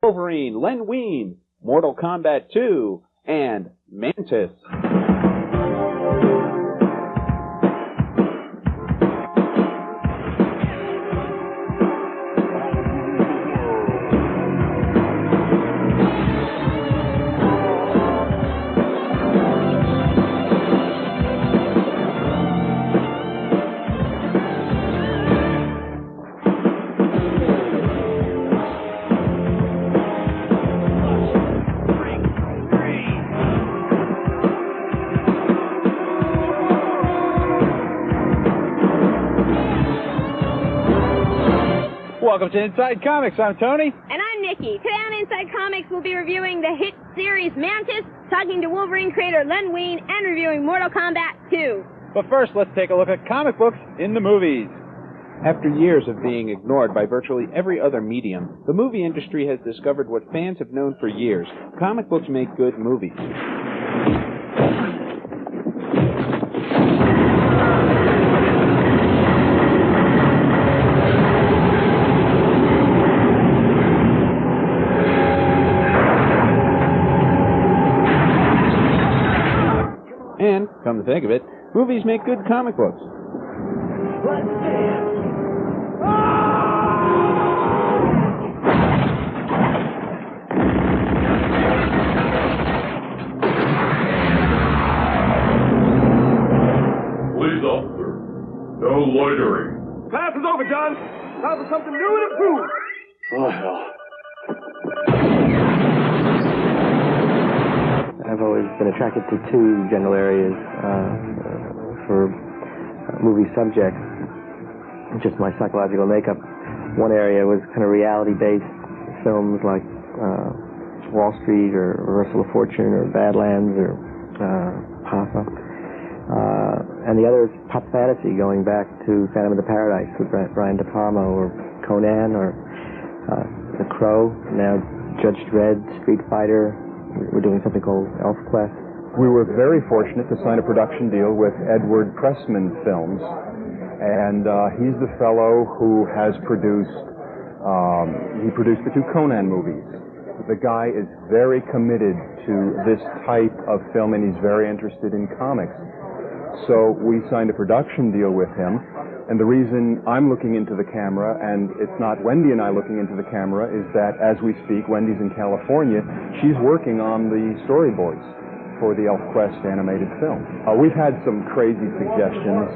Wolverine, Len Wein, Mortal Kombat 2, and Mantis. Welcome to Inside Comics. I'm Tony. And I'm Nikki. Today on Inside Comics, we'll be reviewing the hit series Mantis, talking to Wolverine creator Len Wein, and reviewing Mortal Kombat 2. But first, let's take a look at comic books in the movies. After years of being ignored by virtually every other medium, the movie industry has discovered what fans have known for years. Comic books make good movies. And, come to think of it, movies make good comic books. Let's dance! Police officer, no loitering. Class is over, John. Time for something new and improved. Oh, hell. I've always been attracted to two general areas for movie subjects, just my psychological makeup. One area was kind of reality-based films like Wall Street or Reversal of Fortune or Badlands or Papa. And the other is pop fantasy, going back to Phantom of the Paradise with Brian De Palma, or Conan, or The Crow, now Judge Dredd, Street Fighter. We're doing something called ElfQuest. We were very fortunate to sign a production deal with Edward Pressman Films, and he's the fellow who has produced, he produced the two Conan movies. The guy is very committed to this type of film, and he's very interested in comics. So we signed a production deal with him, and the reason I'm looking into the camera, and it's not Wendy and I looking into the camera, is that as we speak, Wendy's in California. She's working on the storyboards for the ElfQuest animated film. We've had some crazy suggestions.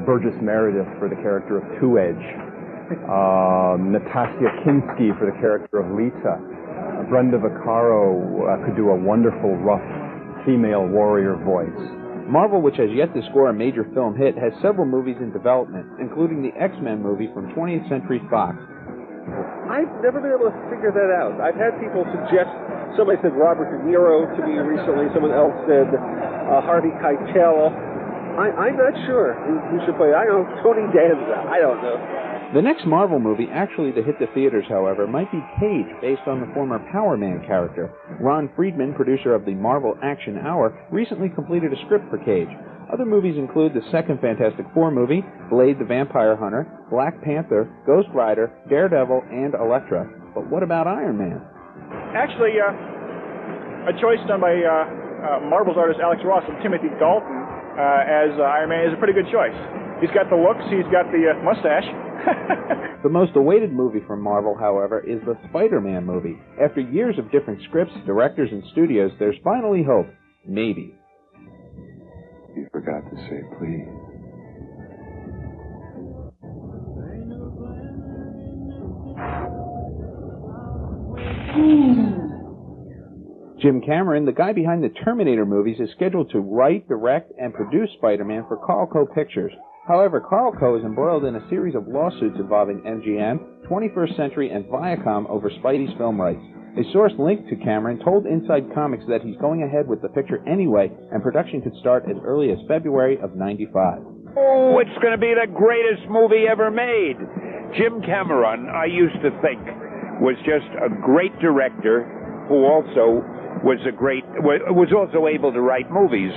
Burgess Meredith for the character of Two-Edge. Natasha Kinski for the character of Lita. Brenda Vaccaro could do a wonderful, rough female warrior voice. Marvel, which has yet to score a major film hit, has several movies in development, including the X-Men movie from 20th Century Fox. I've never been able to figure that out. I've had people suggest, somebody said Robert De Niro to me recently, someone else said Harvey Keitel. I'm not sure who should play it. I don't know, Tony Danza. I don't know. The next Marvel movie actually to hit the theaters, however, might be Cage, based on the former Power Man character. Ron Friedman, producer of the Marvel Action Hour, recently completed a script for Cage. Other movies include the second Fantastic Four movie, Blade the Vampire Hunter, Black Panther, Ghost Rider, Daredevil, and Elektra. But what about Iron Man? Actually, a choice done by Marvel's artist Alex Ross and Timothy Dalton as Iron Man is a pretty good choice. He's got the looks, he's got the mustache. The most awaited movie from Marvel, however, is the Spider-Man movie. After years of different scripts, directors, and studios, there's finally hope. Maybe. You forgot to say please. Jim Cameron, the guy behind the Terminator movies, is scheduled to write, direct, and produce Spider-Man for Carlco Pictures. However, Carlco is embroiled in a series of lawsuits involving MGM, 21st Century, and Viacom over Spidey's film rights. A source linked to Cameron told Inside Comics that he's going ahead with the picture anyway, and production could start as early as February of '95. Oh, it's going to be the greatest movie ever made. Jim Cameron, I used to think, was just a great director who also was also able to write movies.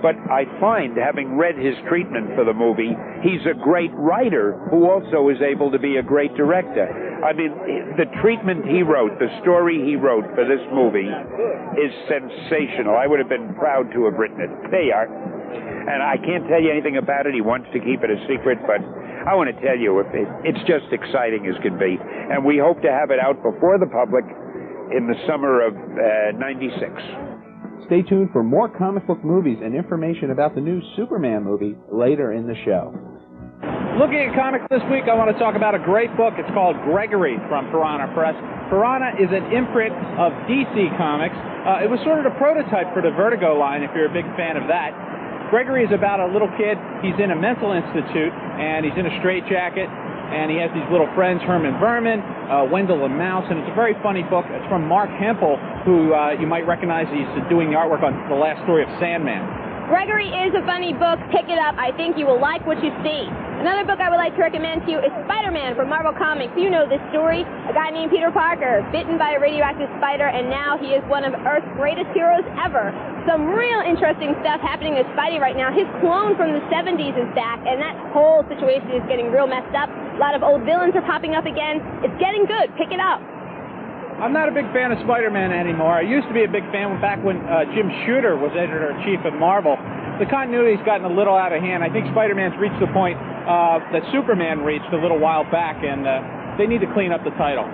But I find, having read his treatment for the movie, he's a great writer who also is able to be a great director. I mean, the treatment he wrote, the story he wrote for this movie is sensational. I would have been proud to have written it. There you are. And I can't tell you anything about it. He wants to keep it a secret, but I want to tell you, it's just exciting as can be. And we hope to have it out before the public in the summer of '96. Stay tuned for more comic book movies and information about the new Superman movie later in the show. Looking at comics this week, I want to talk about a great book. It's called Gregory from Piranha Press. Piranha is an imprint of DC Comics. It was sort of the prototype for the Vertigo line, if you're a big fan of that. Gregory is about a little kid. He's in a mental institute, and he's in a straitjacket, and he has these little friends, Herman Vermin, Wendell and Mouse, and it's a very funny book. It's from Mark Hempel, who you might recognize. He's doing the artwork on the last story of Sandman. Gregory is a funny book. Pick it up. I think you will like what you see. Another book I would like to recommend to you is Spider-Man from Marvel Comics. You know this story. A guy named Peter Parker, bitten by a radioactive spider, and now he is one of Earth's greatest heroes ever. Some real interesting stuff happening to Spidey right now. His clone from the 70s is back, and that whole situation is getting real messed up. A lot of old villains are popping up again. It's getting good. Pick it up. I'm not a big fan of Spider-Man anymore. I used to be a big fan back when Jim Shooter was editor-in-chief at Marvel. The continuity's gotten a little out of hand. I think Spider-Man's reached the point that Superman reached a little while back, and they need to clean up the title.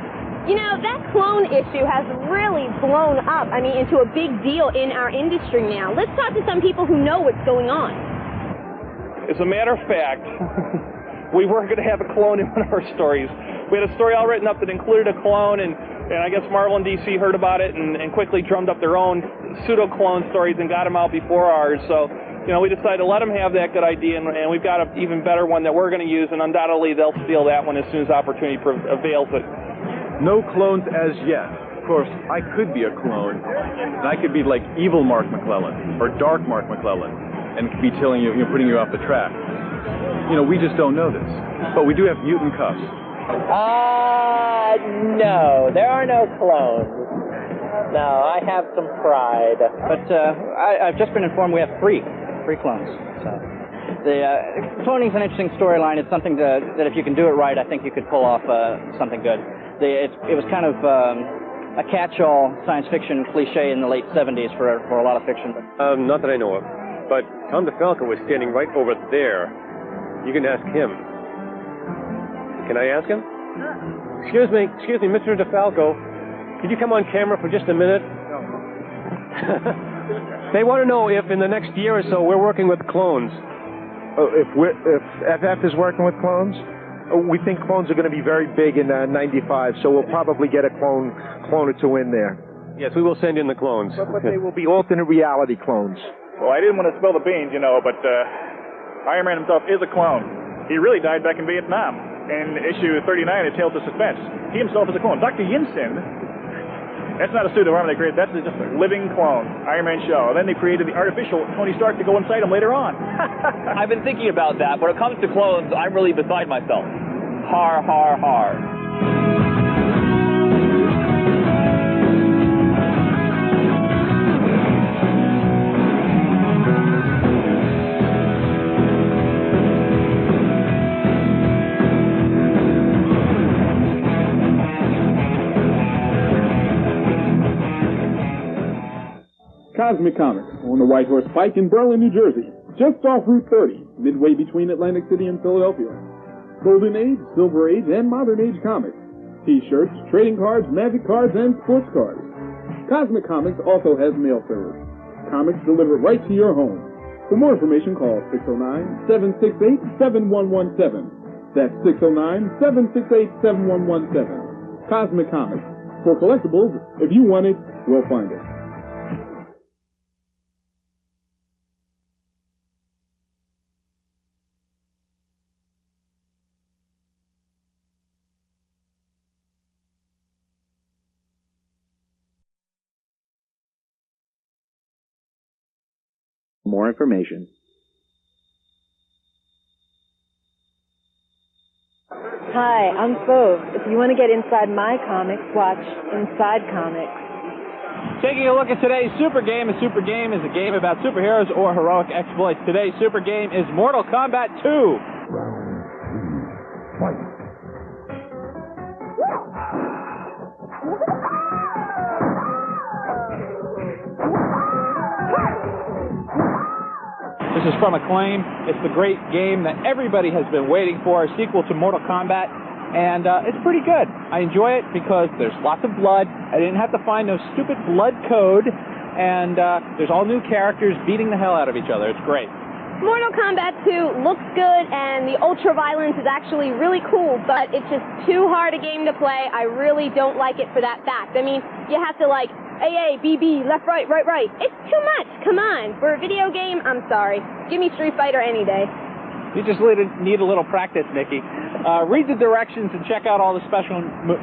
You know, that clone issue has really blown up, into a big deal in our industry now. Let's talk to some people who know what's going on. As a matter of fact, we were going to have a clone in one of our stories. We had a story all written up that included a clone, and I guess Marvel and DC heard about it and quickly drummed up their own pseudo-clone stories and got them out before ours. So, we decided to let them have that good idea, and we've got an even better one that we're going to use, and undoubtedly they'll steal that one as soon as opportunity avails it. No clones as yet. Of course, I could be a clone, and I could be like evil Mark McClellan or dark Mark McClellan, and could be telling you, putting you off the track. We just don't know this. But we do have mutant cuffs. No, there are no clones. No, I have some pride. But I've just been informed we have three clones. So cloning's an interesting storyline. It's something that if you can do it right, I think you could pull off something good. It was kind of a catch-all science fiction cliche in the late 70s for a lot of fiction. Not that I know of. But Tom DeFalco was standing right over there. You can ask him. Can I ask him? Excuse me, Mr. DeFalco. Could you come on camera for just a minute? They want to know if in the next year or so we're working with clones. If FF is working with clones? We think clones are going to be very big in '95, so we'll probably get a clone or two in there. Yes, we will send in the clones. But they will be alternate reality clones. Well, I didn't want to spill the beans, but Iron Man himself is a clone. He really died back in Vietnam. In issue 39, it Tales of Suspense. He himself is a clone. Dr. Yinsen, that's not a suit of armor they created. That's just a living clone. Iron Man shell. And then they created the artificial Tony Stark to go inside him later on. I've been thinking about that. When it comes to clones, I'm really beside myself. Har, har, har. Cosmic Comics on the White Horse Pike in Berlin, New Jersey, just off Route 30, midway between Atlantic City and Philadelphia. Golden Age, Silver Age, and Modern Age comics. T-shirts, trading cards, magic cards, and sports cards. Cosmic Comics also has mail service. Comics delivered right to your home. For more information, call 609-768-7117. That's 609-768-7117. Cosmic Comics. For collectibles, if you want it, we'll find it. More information. Hi, I'm Fove. If you want to get inside my comics, watch Inside Comics. Taking a look at today's Super Game. A Super Game is a game about superheroes or heroic exploits. Today's Super Game is Mortal Kombat 2. Fight. This is from Acclaim. It's the great game that everybody has been waiting for, a sequel to Mortal Kombat. And it's pretty good. I enjoy it because there's lots of blood. I didn't have to find no stupid blood code. And there's all new characters beating the hell out of each other. It's great. Mortal Kombat 2 looks good, and the ultra-violence is actually really cool, but it's just too hard a game to play. I really don't like it for that fact. I mean, you have to, like, A, B, B, left, right, right, right. It's too much. Come on. For a video game, I'm sorry. Give me Street Fighter any day. You just need a little practice, Nikki. Read the directions and check out all the special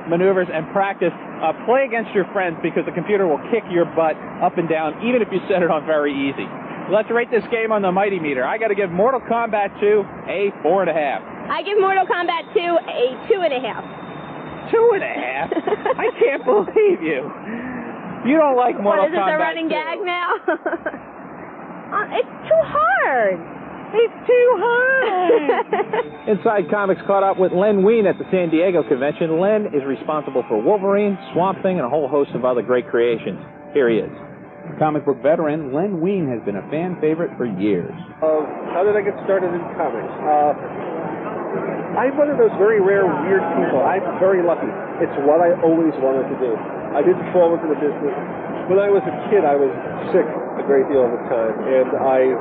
maneuvers and practice. Play against your friends because the computer will kick your butt up and down, even if you set it on very easy. Let's rate this game on the Mighty Meter. I got to give Mortal Kombat 2 a 4.5. I give Mortal Kombat 2 a 2.5. 2.5? I can't believe you. You don't like Mortal Kombat 2. What, is this a running gag now? It's too hard. It's too hard. Inside Comics caught up with Len Wein at the San Diego convention. Len is responsible for Wolverine, Swamp Thing, and a whole host of other great creations. Here he is. Comic book veteran Len Wein has been a fan favorite for years. How did I get started in comics? I'm one of those very rare, weird people. I'm very lucky. It's what I always wanted to do. I didn't fall into the business. When I was a kid, I was sick a great deal of the time, and I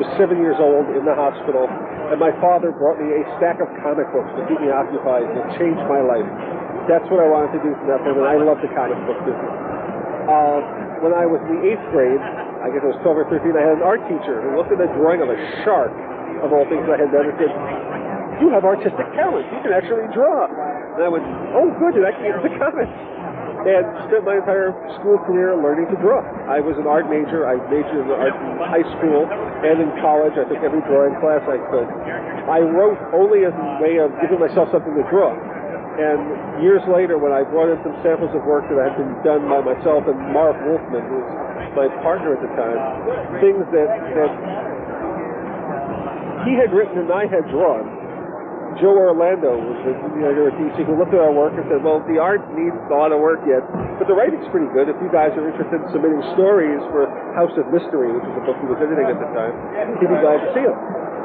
was 7 years old in the hospital, and my father brought me a stack of comic books to keep me occupied. It changed my life. That's what I wanted to do from that point, and I love the comic book business. When I was in the 8th grade, I guess I was 12 or 13, I had an art teacher who looked at a drawing of a shark, of all things I had done, and said, "You have artistic talent. You can actually draw." And I went, "Oh, good, and I can get into comics." And spent my entire school career learning to draw. I was an art major. I majored in art in high school and in college. I took every drawing class I could. I wrote only as a way of giving myself something to draw. And years later, when I brought in some samples of work that had been done by myself and Marv Wolfman, who was my partner at the time, things that he had written and I had drawn, Joe Orlando was the editor at DC, who looked at our work and said, "Well, the art needs a lot of work yet, but the writing's pretty good. If you guys are interested in submitting stories for House of Mystery," which was a book he was editing at the time, he'd be glad to see them.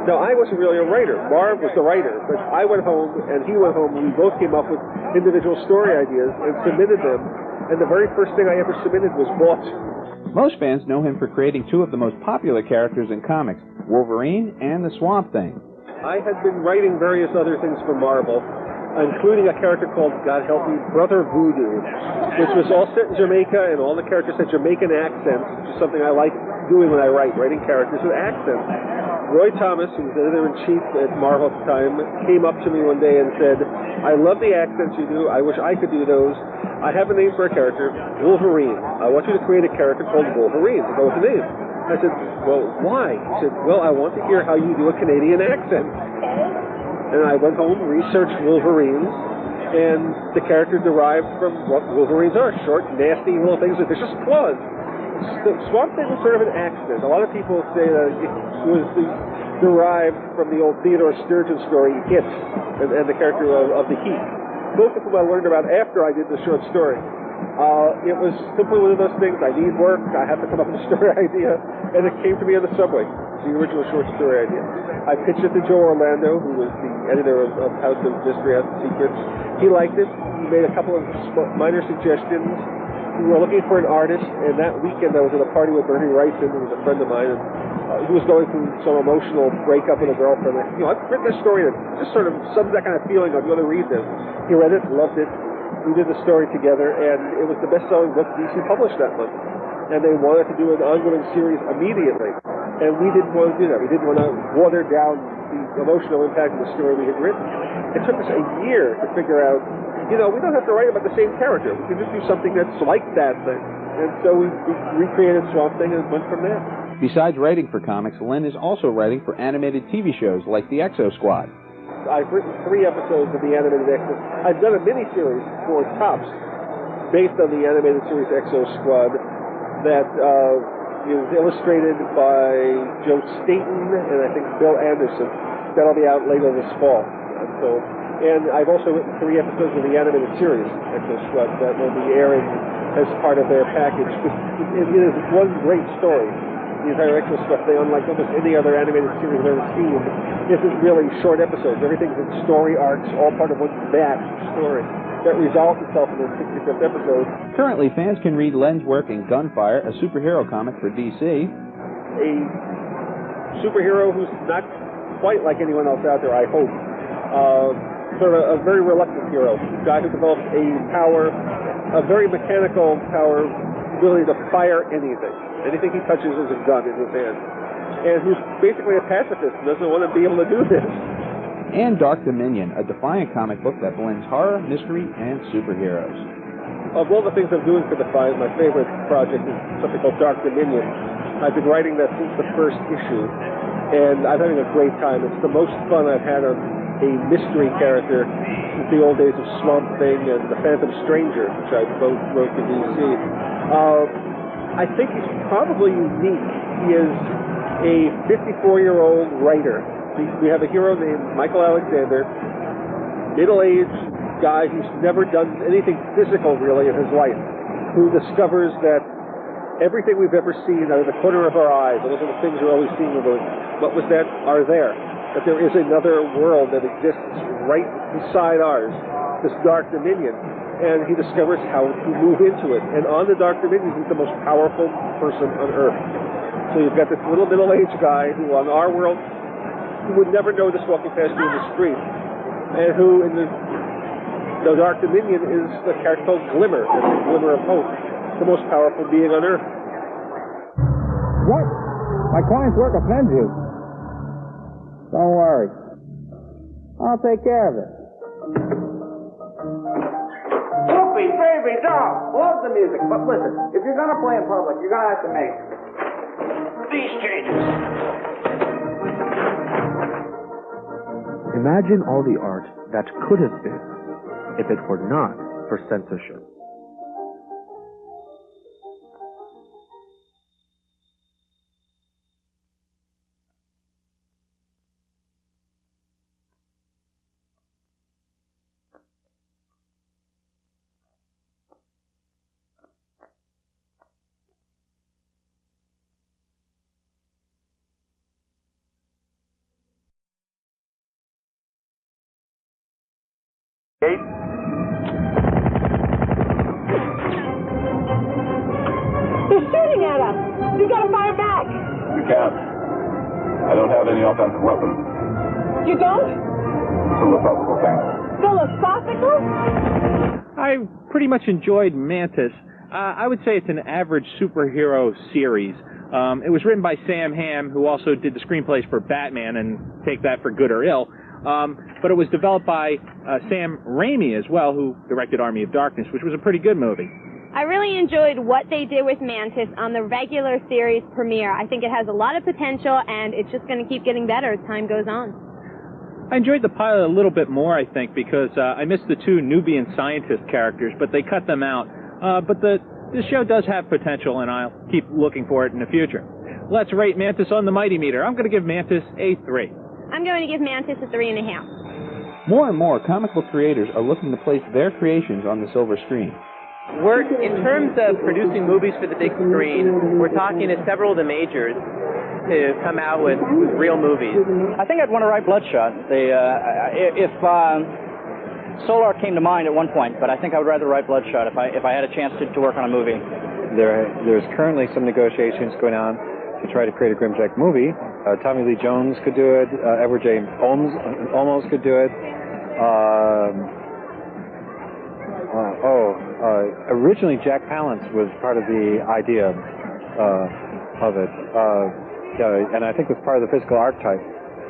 Now, I wasn't really a writer. Marv was the writer, but I went home and he went home and we both came up with individual story ideas and submitted them, and the very first thing I ever submitted was bought. Most fans know him for creating two of the most popular characters in comics, Wolverine and the Swamp Thing. I had been writing various other things for Marvel, including a character called, God help me, Brother Voodoo, which was all set in Jamaica, and all the characters had Jamaican accents, which is something I like doing when I writing characters with accents. Roy Thomas, who was editor-in-chief at Marvel at the time, came up to me one day and said, "I love the accents you do. I wish I could do those. I have a name for a character, Wolverine. I want you to create a character called Wolverine to go with the name." I said, "Well, why?" He said, "Well, I want to hear how you do a Canadian accent." And I went home, researched Wolverines, and the character derived from what Wolverines are, short, nasty little things with vicious claws. Swamp Thing was sort of an accident. A lot of people say that it was derived from the old Theodore Sturgeon story, It, and the character of the Heat, both of whom I learned about after I did the short story. It was simply one of those things. I need work. I have to come up with a story idea, and it came to me on the subway, the original short story idea. I pitched it to Joe Orlando, who was the editor of House of Mystery, House of Secrets. He liked it. He made a couple of minor suggestions. We were looking for an artist, and that weekend I was at a party with Bernie Wrightson, who was a friend of mine, and he was going through some emotional breakup with a girlfriend. I've written this story that just sort of sums that kind of feeling. I'm going to read this. He read it, loved it. We did the story together, and it was the best-selling book DC published that month. And they wanted to do an ongoing series immediately, and we didn't want to do that. We didn't want to water down the emotional impact of the story we had written. It took us a year to figure out, we don't have to write about the same character. We can just do something that's like that thing. And so we recreated Swamp Thing and went from there. Besides writing for comics, Len is also writing for animated TV shows like The Exo Squad. I've written 3 episodes of the animated Exo. I've done a miniseries for Tops based on the animated series Exo Squad. that is illustrated by Joe Staten and I think Bill Anderson. That'll be out later this fall. And I've also written 3 episodes of the animated series, Exo Strut, that will be airing as part of their package. It is one great story. The entire Exo Strut thing, unlike almost any other animated series I've ever seen, isn't really short episodes. Everything's in story arcs, all part of one vast story that resolves itself in the 65th episode. Currently, fans can read Len's work in Gunfire, a superhero comic for DC. A superhero who's not quite like anyone else out there, I hope. Sort of a very reluctant hero, a guy who develops a power, a very mechanical power, ability to fire anything. Anything he touches is a gun in his hand. And who's basically a pacifist and doesn't want to be able to do this. And Dark Dominion, a Defiant comic book that blends horror, mystery, and superheroes. Of all the things I'm doing for Defiant, my favorite project is something called Dark Dominion. I've been writing that since the first issue, and I'm having a great time. It's the most fun I've had on a mystery character since the old days of Swamp Thing and The Phantom Stranger, which I both wrote for DC. I think he's probably unique. He is a 54-year-old writer. We have a hero named Michael Alexander, middle-aged guy who's never done anything physical, really, in his life, who discovers that everything we've ever seen out of the corner of our eyes, those are the things we're always seeing, what was that, are there. That there is another world that exists right beside ours, this Dark Dominion, and he discovers how to move into it. And on the Dark Dominion, he's the most powerful person on Earth. So you've got this little middle-aged guy who, on our world, who would never know this walking past you in the street, and who, in the Dark Dominion, is the character called Glimmer, the Glimmer of Hope, the most powerful being on Earth. What? My client's work offends you. Don't worry. I'll take care of it. Whoopee, baby, doll. Love the music, but listen, if you're gonna play in public, you're gonna have to make these changes. Imagine all the art that could have been if it were not for censorship. They're shooting at us. You gotta fire back. You can't. I don't have any offensive weapons. You don't? Philosophical thing. Philosophical? I pretty much enjoyed Mantis. I would say it's an average superhero series. It was written by Sam Hamm, who also did the screenplays for Batman, and take that for good or ill. But it was developed by Sam Raimi as well, who directed Army of Darkness, which was a pretty good movie. I really enjoyed what they did with Mantis on the regular series premiere. I think it has a lot of potential, and it's just going to keep getting better as time goes on. I enjoyed the pilot a little bit more, I think, because I missed the 2 Nubian scientist characters, but they cut them out. But this show does have potential, and I'll keep looking for it in the future. Let's rate Mantis on the Mighty Meter. I'm going to give Mantis a 3. I'm going to give Mantis a 3.5. More and more comic book creators are looking to place their creations on the silver screen. In terms of producing movies for the big screen, we're talking to several of the majors to come out with real movies. I think I'd want to write Bloodshot. If Solar came to mind at one point, but I think I would rather write Bloodshot if I had a chance to work on a movie. There's currently some negotiations going on to try to create a Grimjack movie. Tommy Lee Jones could do it. Edward James Olmos could do it. Originally Jack Palance was part of the idea of it. And I think it was part of the physical archetype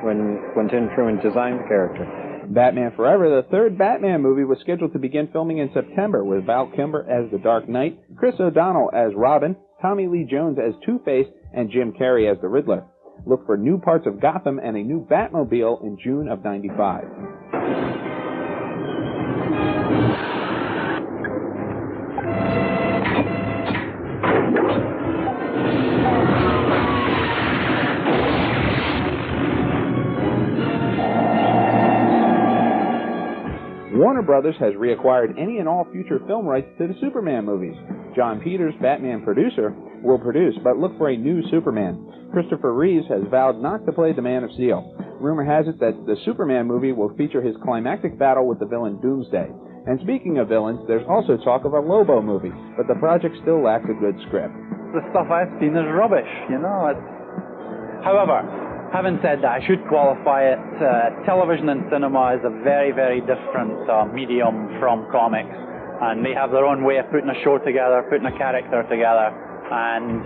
when Tim Truman designed the character. Batman Forever, the 3rd Batman movie, was scheduled to begin filming in September, with Val Kilmer as the Dark Knight, Chris O'Donnell as Robin, Tommy Lee Jones as Two-Face, and Jim Carrey as the Riddler. Look for new parts of Gotham and a new Batmobile in June of '95. Warner Brothers has reacquired any and all future film rights to the Superman movies. John Peters, Batman producer, will produce, but look for a new Superman. Christopher Reeves has vowed not to play the Man of Steel. Rumor has it that the Superman movie will feature his climactic battle with the villain Doomsday. And speaking of villains, there's also talk of a Lobo movie, but the project still lacks a good script. The stuff I've seen is rubbish, you know. However, having said that, I should qualify it. Television and cinema is a very, very different medium from comics. And they have their own way of putting a show together, putting a character together. And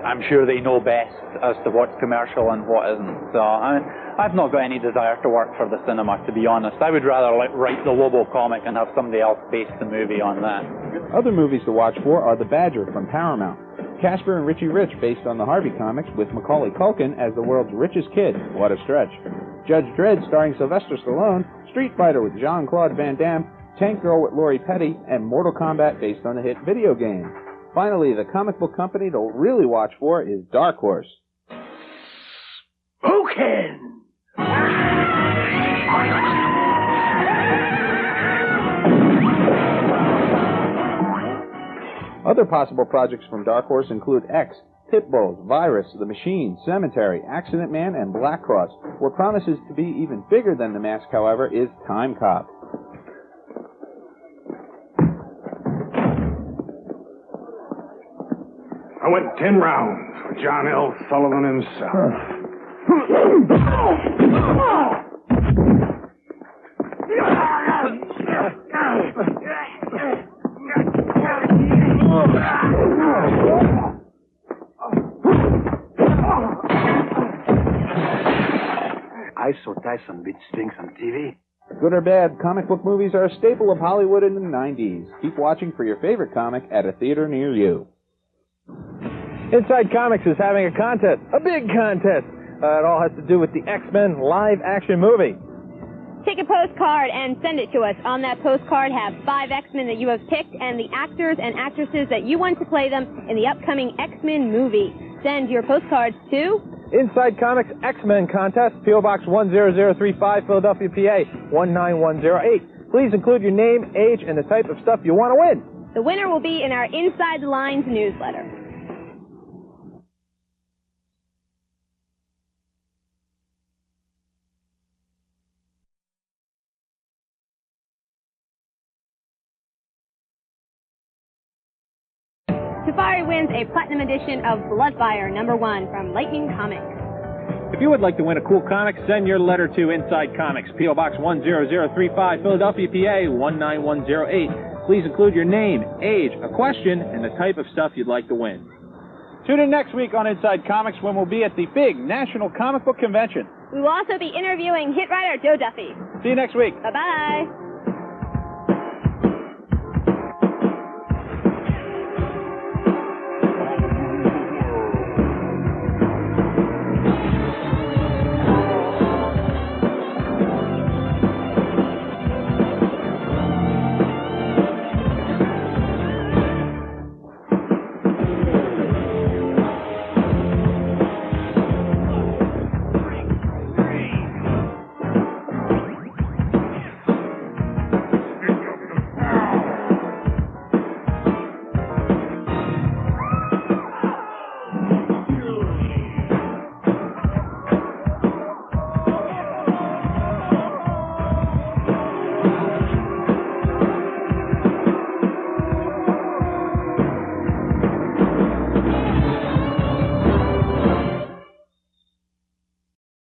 I'm sure they know best as to what's commercial and what isn't. So I've not got any desire to work for the cinema, to be honest. I would rather write the Lobo comic and have somebody else base the movie on that. Other movies to watch for are The Badger from Paramount, Casper and Richie Rich based on the Harvey comics with Macaulay Culkin as the world's richest kid. What a stretch. Judge Dredd starring Sylvester Stallone, Street Fighter with Jean-Claude Van Damme, Tank Girl with Lori Petty, and Mortal Kombat based on the hit video game. Finally, the comic book company to really watch for is Dark Horse. Spoken! Other possible projects from Dark Horse include X, Pitbulls, Virus, The Machine, Cemetery, Accident Man, and Black Cross. What promises to be even bigger than The Mask, however, is Time Cop. I went 10 rounds for John L. Sullivan himself. I saw Tyson beat Spinks on TV. Good or bad, comic book movies are a staple of Hollywood in the 90s. Keep watching for your favorite comic at a theater near you. Inside Comics is having a contest, a big contest. It all has to do with the X-Men live-action movie. Take a postcard and send it to us. On that postcard have 5 X-Men that you have picked and the actors and actresses that you want to play them in the upcoming X-Men movie. Send your postcards to Inside Comics X-Men Contest, P.O. Box 10035, Philadelphia, PA 19108. Please include your name, age, and the type of stuff you want to win. The winner will be in our Inside the Lines newsletter. Tafari wins a platinum edition of Bloodfire #1 from Lightning Comics. If you would like to win a cool comic, send your letter to Inside Comics, P.O. Box 10035, Philadelphia, PA 19108. Please include your name, age, a question, and the type of stuff you'd like to win. Tune in next week on Inside Comics when we'll be at the big National Comic Book Convention. We will also be interviewing hit writer Joe Duffy. See you next week. Bye-bye.